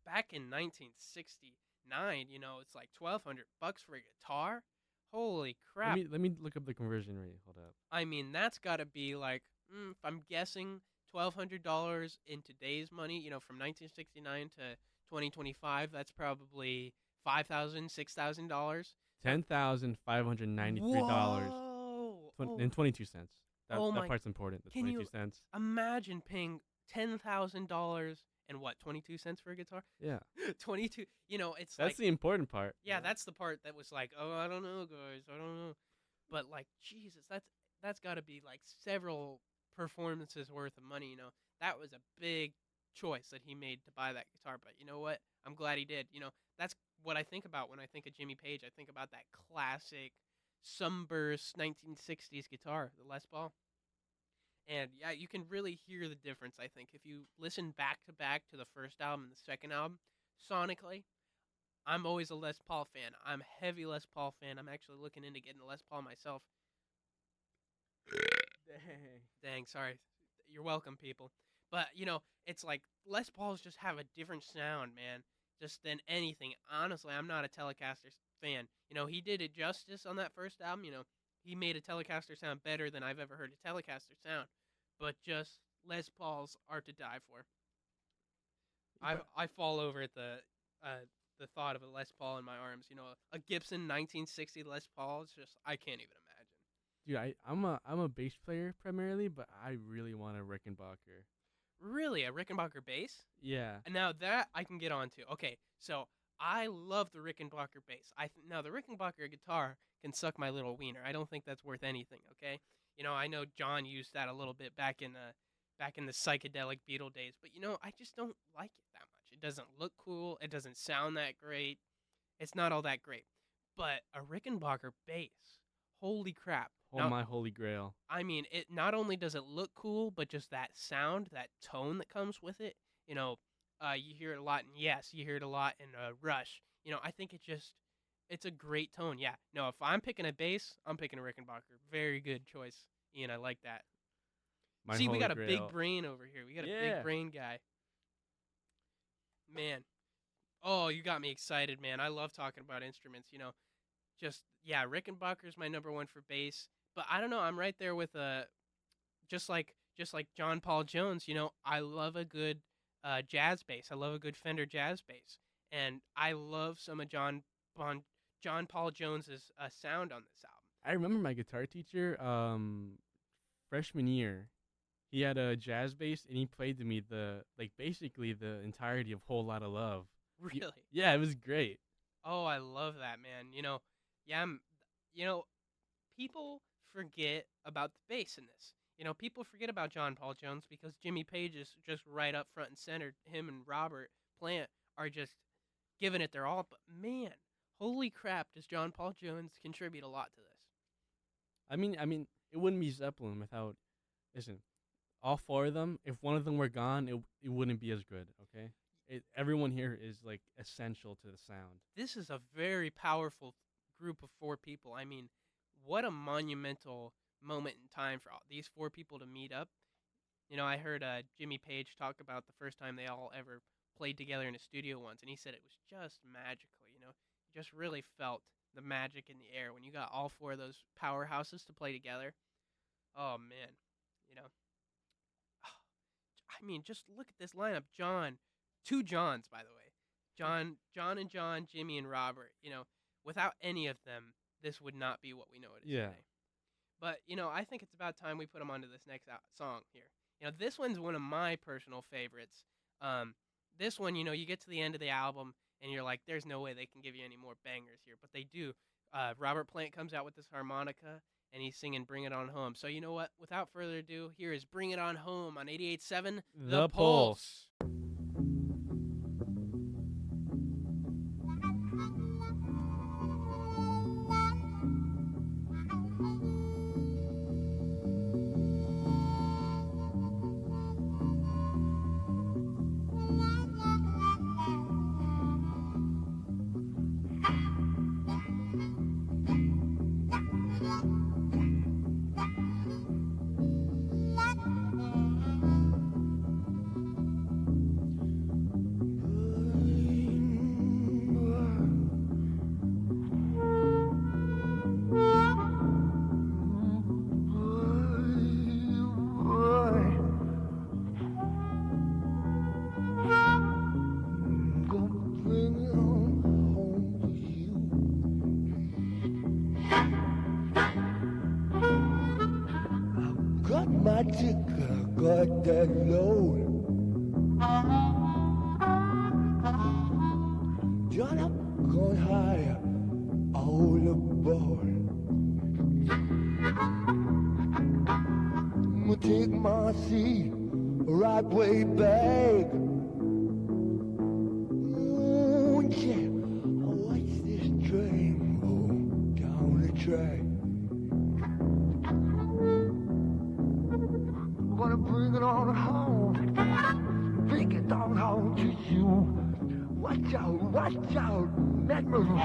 [SPEAKER 1] back in 1969, it's like $1,200 for a guitar. Holy
[SPEAKER 2] Let
[SPEAKER 1] crap!
[SPEAKER 2] me let me look up the conversion rate. Hold up.
[SPEAKER 1] I mean, that's got to be like, if I'm guessing, $1,200 in today's money. From 1969 to 2025, that's probably $5,000, $6,000.
[SPEAKER 2] $10,593
[SPEAKER 1] Whoa!
[SPEAKER 2] and 22 cents. That
[SPEAKER 1] Oh
[SPEAKER 2] that
[SPEAKER 1] my!
[SPEAKER 2] part's important. The
[SPEAKER 1] Can
[SPEAKER 2] 22
[SPEAKER 1] you
[SPEAKER 2] cents.
[SPEAKER 1] imagine paying $10,000 and what, 22 cents for a guitar?
[SPEAKER 2] Yeah,
[SPEAKER 1] 22. It's
[SPEAKER 2] that's
[SPEAKER 1] like,
[SPEAKER 2] the important part.
[SPEAKER 1] yeah, that's the part that was like, oh, I don't know, guys, I don't know. But like, Jesus, that's got to be like several performances worth of money. That was a big choice that he made to buy that guitar. But you know what? I'm glad he did. That's what I think about when I think of Jimmy Page. I think about that classic sunburst 1960s guitar, the Les Paul. And yeah, you can really hear the difference, I think, if you listen back to back to the first album and the second album, sonically. I'm always a Les Paul fan. I'm a heavy Les Paul fan. I'm actually looking into getting a Les Paul myself.
[SPEAKER 2] Dang.
[SPEAKER 1] Dang, sorry. You're welcome, people. But, it's like Les Pauls just have a different sound, man, just than anything. Honestly, I'm not a Telecaster fan. He did it justice on that first album. He made a Telecaster sound better than I've ever heard a Telecaster sound. But just Les Pauls are to die for. I fall over at the thought of a Les Paul in my arms. A Gibson 1960 Les Paul. It's just, I can't even imagine.
[SPEAKER 2] Dude, I'm a bass player primarily, but I really want a Rickenbacker.
[SPEAKER 1] Really, a Rickenbacker bass?
[SPEAKER 2] Yeah.
[SPEAKER 1] And now that I can get onto. Okay, so I love the Rickenbacker bass. Now the Rickenbacker guitar can suck my little wiener. I don't think that's worth anything. Okay, I know John used that a little bit back in the psychedelic Beatle days, but I just don't like it that much. It doesn't look cool. It doesn't sound that great. It's not all that great. But a Rickenbacker bass, holy crap!
[SPEAKER 2] Oh
[SPEAKER 1] Now,
[SPEAKER 2] my holy grail.
[SPEAKER 1] I mean, it not only does it look cool, but just that sound, that tone that comes with it. You hear it a lot in Yes, you hear it a lot in Rush. I think it's a great tone. Yeah, no, if I'm picking a bass, I'm picking a Rickenbacker. Very good choice, Ian. I like that.
[SPEAKER 2] My
[SPEAKER 1] See, we
[SPEAKER 2] holy
[SPEAKER 1] got a
[SPEAKER 2] grail.
[SPEAKER 1] big brain over here. We got a
[SPEAKER 2] Yeah.
[SPEAKER 1] big brain guy. Man, oh, you got me excited, man. I love talking about instruments. Just yeah, Rickenbacker's my number one for bass. But I don't know, I'm right there with just like John Paul Jones. I love a good jazz bass. I love a good Fender jazz bass, and I love some of John Paul Jones's sound on this album.
[SPEAKER 2] I remember my guitar teacher, freshman year. He had a jazz bass, and he played to me basically the entirety of Whole Lotta Love.
[SPEAKER 1] Really?
[SPEAKER 2] Yeah, it was great.
[SPEAKER 1] Oh, I love that, man. Yeah, people forget about the bass in this. People forget about John Paul Jones because Jimmy Page is just right up front and center. Him and Robert Plant are just giving it their all. But man, holy crap, does John Paul Jones contribute a lot to this?
[SPEAKER 2] I mean, it wouldn't be Zeppelin without. Listen, all four of them. If one of them were gone, it wouldn't be as good. Okay, everyone here is like essential to the sound.
[SPEAKER 1] This is a very powerful group of four people. I mean, what a monumental moment in time for all these four people to meet up. I heard Jimmy Page talk about the first time they all ever played together in a studio once, and he said it was just magical. You just really felt the magic in the air when you got all four of those powerhouses to play together. Oh man, you know. I mean, just look at this lineup. Two Johns, by the way. John, Jimmy, and Robert. Without any of them, this would not be what we know it is
[SPEAKER 2] Yeah.
[SPEAKER 1] today. But, I think it's about time we put them onto this next song here. This one's one of my personal favorites. This one, you get to the end of the album, and you're like, there's no way they can give you any more bangers here. But they do. Robert Plant comes out with this harmonica, and he's singing Bring It On Home. So you know what? Without further ado, here is Bring It On Home on 88.7
[SPEAKER 2] The Pulse.
[SPEAKER 3] Got my ticker, got that load. John up, gone higher, all aboard. I'ma take my seat right way back. Oh yeah, watch this train roll down the track. Gonna bring it on home, bring it on home to you. Watch out, Admiral.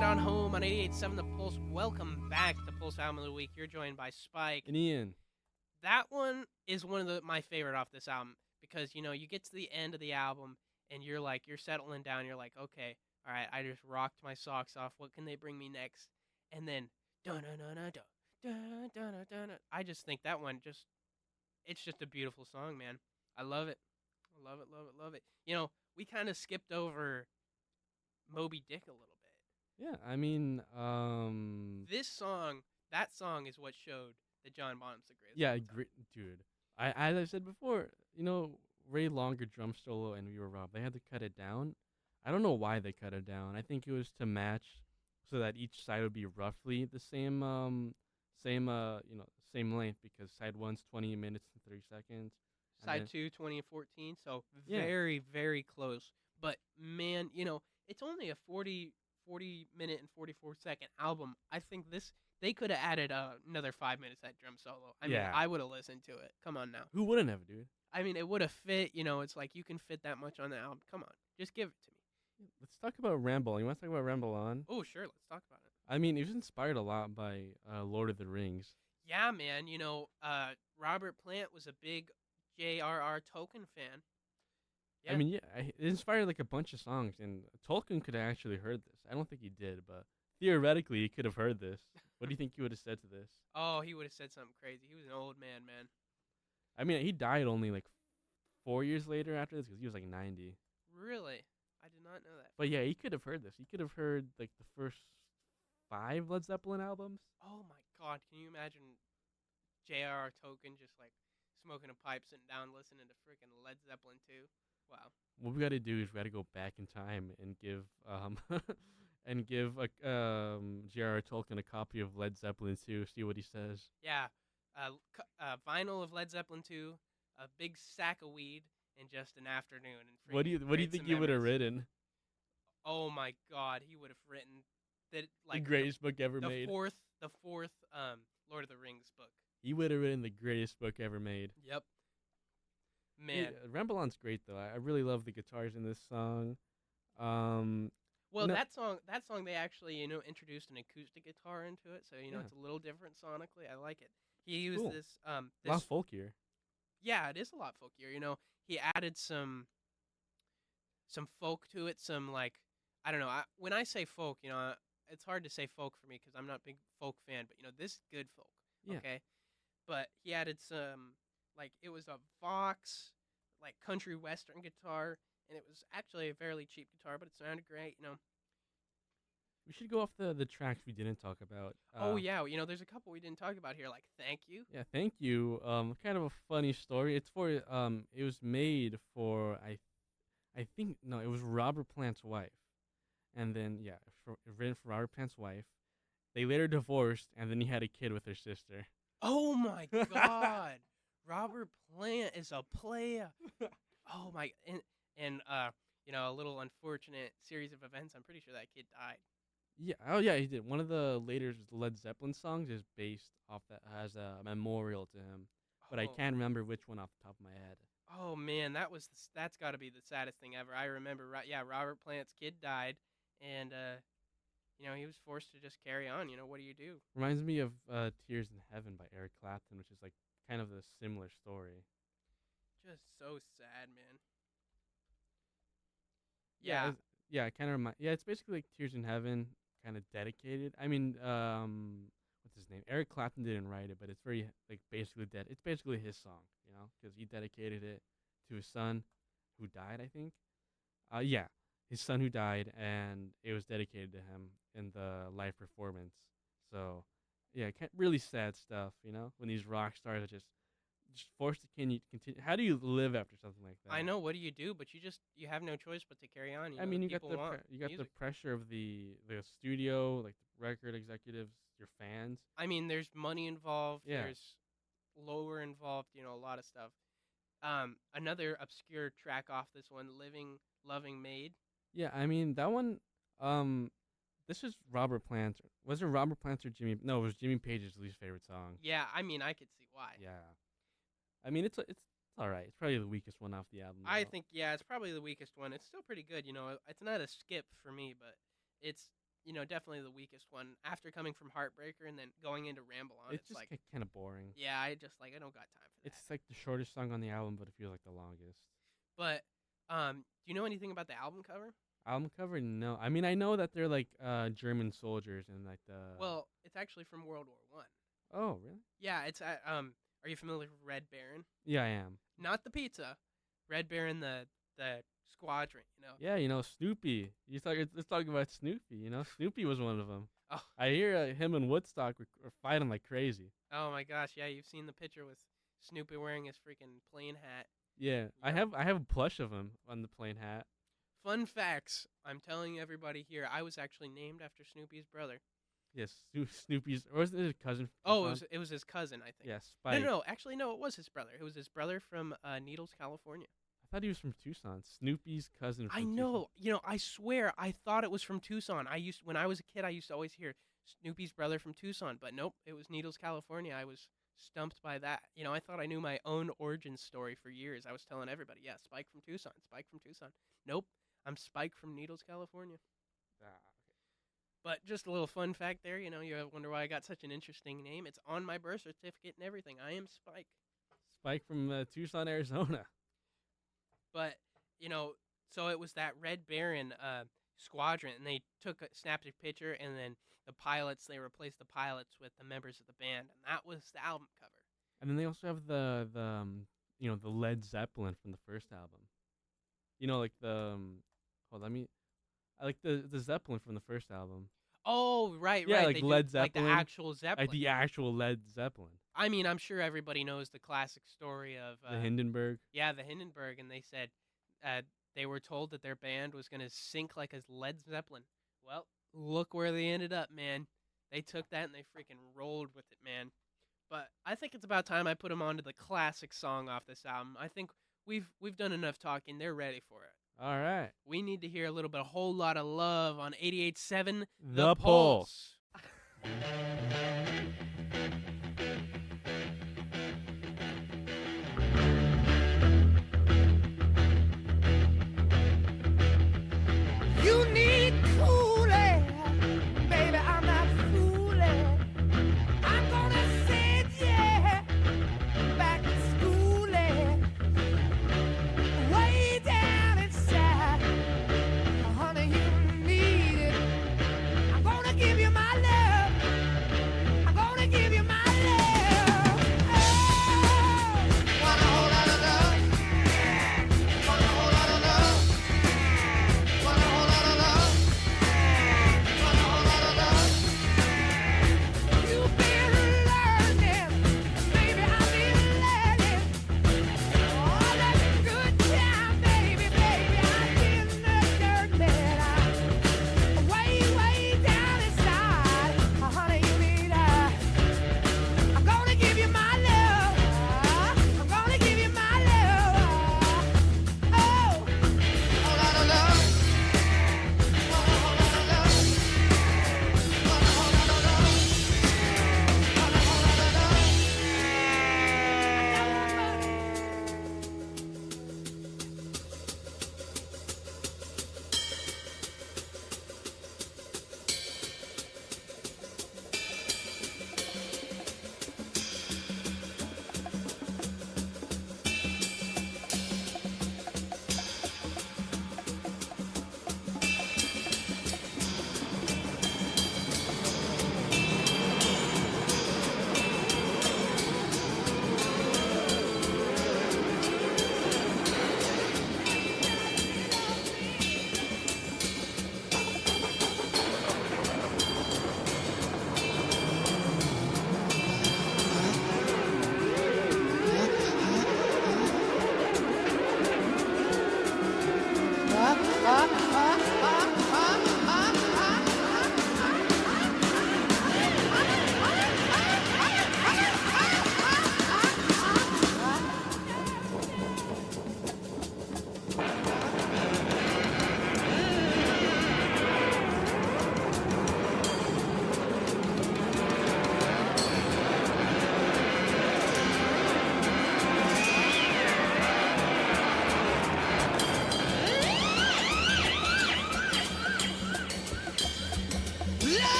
[SPEAKER 1] On home on 88.7 The Pulse. Welcome back to Pulse Album of the Week. You're joined by Spike.
[SPEAKER 2] And Ian.
[SPEAKER 1] That one is one of my favorite off this album because, you know, you get to the end of the album and you're settling down. You're like, okay, all right, I just rocked my socks off. What can they bring me next? And then, I just think that one it's just a beautiful song, man. I love it. I love it, love it, love it. You know, we kind of skipped over Moby Dick a little bit.
[SPEAKER 2] Yeah, I mean,
[SPEAKER 1] that song is what showed that John Bonham's the greatest.
[SPEAKER 2] Yeah, dude. As I said before, you know, Ray Longer drum solo and We Were Robbed. They had to cut it down. I don't know why they cut it down. I think it was to match so that each side would be roughly the same length, because side 1's 20 minutes and 30 seconds.
[SPEAKER 1] Side 2, 20 and 14. So very, very close. But man, you know, it's only a 40 minute and 44-second album. I think they could have added another 5 minutes that drum solo. I mean, I would have listened to it. Come on now.
[SPEAKER 2] Who wouldn't have, dude?
[SPEAKER 1] I mean, it would have fit. It's like you can fit that much on the album. Come on, just give it to me.
[SPEAKER 2] Let's talk about Ramble. You want to talk about Ramble On?
[SPEAKER 1] Oh, sure, let's talk about it.
[SPEAKER 2] I mean, it was inspired a lot by Lord of the Rings.
[SPEAKER 1] Yeah, man. Robert Plant was a big J.R.R. Tolkien fan.
[SPEAKER 2] I
[SPEAKER 1] Yeah.
[SPEAKER 2] mean, yeah, it inspired like a bunch of songs, and Tolkien could have actually heard this. I don't think he did, but theoretically, he could have heard this. What do you think he would have said to this?
[SPEAKER 1] Oh, he would have said something crazy. He was an old man, man.
[SPEAKER 2] I mean, he died only like 4 years later after this because he was like 90.
[SPEAKER 1] Really? I did not know that.
[SPEAKER 2] But yeah, he could have heard this. He could have heard like the first 5 Led Zeppelin albums.
[SPEAKER 1] Oh my God! Can you imagine J.R.R. Tolkien just like smoking a pipe, sitting down, listening to freaking Led Zeppelin 2? Wow.
[SPEAKER 2] What we got to do is we got to go back in time and give and give J.R.R. Tolkien a copy of Led Zeppelin 2. See what he says.
[SPEAKER 1] Yeah. Vinyl of Led Zeppelin 2, a big sack of weed, and just an afternoon. And
[SPEAKER 2] What do you
[SPEAKER 1] create
[SPEAKER 2] think
[SPEAKER 1] some
[SPEAKER 2] he would have
[SPEAKER 1] memories.
[SPEAKER 2] written?
[SPEAKER 1] Oh my God! He would have written that
[SPEAKER 2] The
[SPEAKER 1] like
[SPEAKER 2] greatest book ever
[SPEAKER 1] the
[SPEAKER 2] made.
[SPEAKER 1] fourth Lord of the Rings book.
[SPEAKER 2] He would have written the greatest book ever made.
[SPEAKER 1] Yep. Man.
[SPEAKER 2] Yeah, Ramble On's great though. I really love the guitars in this song.
[SPEAKER 1] Well,
[SPEAKER 2] no-
[SPEAKER 1] that song they actually introduced an acoustic guitar into it, so
[SPEAKER 2] Yeah.
[SPEAKER 1] it's a little different sonically. I like it. He used
[SPEAKER 2] Cool.
[SPEAKER 1] this
[SPEAKER 2] a lot folkier.
[SPEAKER 1] yeah, it is a lot folkier. He added some folk to it, some like I don't know. When I say folk, it's hard to say folk for me because I'm not a big folk fan, but this is good folk.
[SPEAKER 2] Yeah.
[SPEAKER 1] Okay, but he added some like it was a Vox like country western guitar, and it was actually a fairly cheap guitar, but it sounded great.
[SPEAKER 2] We should go off the tracks we didn't talk about.
[SPEAKER 1] Oh yeah, there's a couple we didn't talk about here, like Thank You.
[SPEAKER 2] Yeah, thank you. Kind of a funny story. It's for it was made for I think no, it was Robert Plant's wife, and then yeah, written for Robert Plant's wife. They later divorced, and then he had a kid with her sister.
[SPEAKER 1] Oh my God, Robert Plant is a player. Oh my, and a little unfortunate series of events. I'm pretty sure that kid died.
[SPEAKER 2] Yeah, oh yeah, he did. One of the later Led Zeppelin songs is based off that as a memorial to him, but I
[SPEAKER 1] Oh.
[SPEAKER 2] can't remember which one off the top of my head.
[SPEAKER 1] Oh man, that's got to be the saddest thing ever. I remember, right? Yeah, Robert Plant's kid died, and he was forced to just carry on. What do you do?
[SPEAKER 2] Reminds me of Tears in Heaven by Eric Clapton, which is like kind of a similar story.
[SPEAKER 1] Just so sad, man. Yeah.
[SPEAKER 2] It kind of yeah, it's basically like Tears in Heaven, kind of dedicated. I mean, what's his name? Eric Clapton didn't write it, but it's very like basically it's basically his song, because he dedicated it to his son who died, I think. Yeah, his son who died, and it was dedicated to him in the live performance. So, yeah, really sad stuff, when these rock stars are just forced to continue. How do you live after something like that?
[SPEAKER 1] I know. What do you do? But you have no choice but to carry on.
[SPEAKER 2] I mean, you got
[SPEAKER 1] people want
[SPEAKER 2] the
[SPEAKER 1] music.
[SPEAKER 2] pressure of the studio, like the record executives, your fans.
[SPEAKER 1] I mean, there's money involved.
[SPEAKER 2] Yeah.
[SPEAKER 1] There's lower involved. A lot of stuff. Another obscure track off this one, "Living, Loving Maid."
[SPEAKER 2] Yeah, I mean that one. This is Robert Plant. Was it Robert Plant or Jimmy? No, it was Jimmy Page's least favorite song.
[SPEAKER 1] Yeah, I mean, I could see why.
[SPEAKER 2] Yeah, I mean it's all right. It's probably the weakest one off the album.
[SPEAKER 1] I
[SPEAKER 2] though.
[SPEAKER 1] think it's probably the weakest one. It's still pretty good. It's not a skip for me, but it's definitely the weakest one after coming from Heartbreaker and then going into Ramble On.
[SPEAKER 2] It's
[SPEAKER 1] It's
[SPEAKER 2] just
[SPEAKER 1] like
[SPEAKER 2] kind of boring.
[SPEAKER 1] yeah, I don't got time for that.
[SPEAKER 2] It's like the shortest song on the album, but it feels like the longest.
[SPEAKER 1] But do you know anything about the album cover?
[SPEAKER 2] Album cover? No. I mean, I know that they're like German soldiers and like the.
[SPEAKER 1] Well, it's actually from World War One.
[SPEAKER 2] Oh, really?
[SPEAKER 1] Yeah, it's are you familiar with Red Baron?
[SPEAKER 2] Yeah, I am.
[SPEAKER 1] Not the pizza, Red Baron the squadron.
[SPEAKER 2] Yeah, Snoopy. Let's talk about Snoopy. Snoopy was one of them.
[SPEAKER 1] Oh.
[SPEAKER 2] I hear him and Woodstock were fighting like crazy.
[SPEAKER 1] Oh my gosh, yeah, you've seen the picture with Snoopy wearing his freaking plane hat.
[SPEAKER 2] Yeah, I
[SPEAKER 1] Yep.
[SPEAKER 2] have a plush of him on the plane hat.
[SPEAKER 1] Fun facts. I'm telling everybody here. I was actually named after Snoopy's brother.
[SPEAKER 2] Yes, Snoopy's, or was it his cousin?
[SPEAKER 1] Oh, it was his cousin, I think.
[SPEAKER 2] Yeah, Spike.
[SPEAKER 1] No. Actually, no. It was his brother. It was his brother from Needles, California.
[SPEAKER 2] I thought he was from Tucson. Snoopy's cousin. From
[SPEAKER 1] I know. I swear, I thought it was from Tucson. When I was a kid, I used to always hear Snoopy's brother from Tucson, but nope, it was Needles, California. I was stumped by that. You know, I thought I knew my own origin story for years. I was telling everybody, yeah, Spike from Tucson, Spike from Tucson. Nope, I'm Spike from Needles, California.
[SPEAKER 2] Ah,
[SPEAKER 1] But just a little fun fact there, you know, you wonder why I got such an interesting name. It's on my birth certificate and everything. I am Spike.
[SPEAKER 2] Spike from Tucson, Arizona.
[SPEAKER 1] But, you know, so it was that Red Baron squadron, and they snapped a picture, and then they replaced the pilots with the members of the band, and that was the album cover.
[SPEAKER 2] And then they also have the the Led Zeppelin from the first album. You know, like the hold on, I like the Zeppelin from the first album.
[SPEAKER 1] Oh, right,
[SPEAKER 2] Yeah,
[SPEAKER 1] right.
[SPEAKER 2] like
[SPEAKER 1] They
[SPEAKER 2] Led
[SPEAKER 1] do, like the
[SPEAKER 2] Zeppelin.
[SPEAKER 1] actual Zeppelin.
[SPEAKER 2] Like the actual Led Zeppelin.
[SPEAKER 1] I mean, I'm sure everybody knows the classic story of
[SPEAKER 2] The Hindenburg.
[SPEAKER 1] yeah, the Hindenburg, and they said they were told that their band was going to sink like a Led Zeppelin. Well, look where they ended up, man. They took that and they freaking rolled with it, man. But I think it's about time I put them onto the classic song off this album. I think we've done enough talking. They're ready for it.
[SPEAKER 2] All right.
[SPEAKER 1] We need to hear a little bit, a whole lot of love on 88.7
[SPEAKER 2] The Pulse.
[SPEAKER 3] You need cooling, baby. I'm not fooling. I'm gonna send you back to schooling, way down inside. Honey, you need it. I'm gonna give you my love. I'm gonna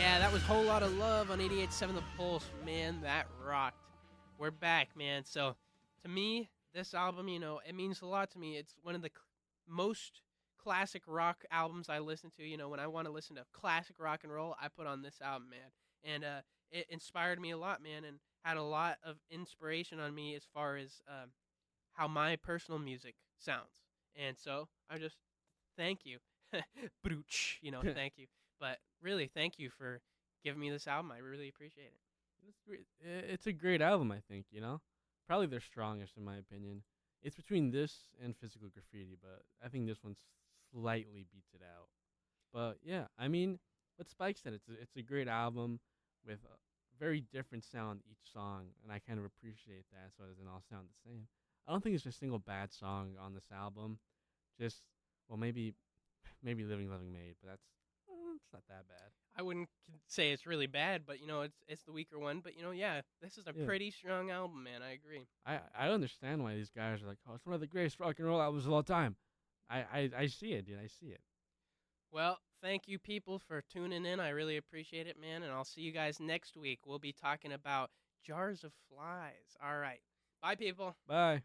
[SPEAKER 1] Yeah, that was Whole Lot of Love on 88.7 The Pulse. Man, that rocked. We're back, man. So, to me, this album, it means a lot to me. It's one of the most classic rock albums I listen to. When I want to listen to classic rock and roll, I put on this album, man. And it inspired me a lot, man, and had a lot of inspiration on me as far as how my personal music sounds. And so, I just thank you. Brooch, thank you. But really, thank you for giving me this album. I really appreciate it.
[SPEAKER 2] It's a great album, I think. Probably their strongest in my opinion. It's between this and Physical Graffiti, but I think this one slightly beats it out. But yeah, I mean, what Spike said, it's a great album with a very different sound each song, and I kind of appreciate that, so it doesn't all sound the same. I don't think there's a single bad song on this album. Just, well, maybe Living Loving Made, but it's not that bad.
[SPEAKER 1] I wouldn't say it's really bad, but it's the weaker one. But yeah, this is a
[SPEAKER 2] Yeah.
[SPEAKER 1] pretty strong album, man. I agree.
[SPEAKER 2] I understand why these guys are like, oh, it's one of the greatest rock and roll albums of all time. I see it, dude. I see it.
[SPEAKER 1] Well, thank you, people, for tuning in. I really appreciate it, man. And I'll see you guys next week. We'll be talking about Jars of Flies. All right. Bye, people.
[SPEAKER 2] Bye.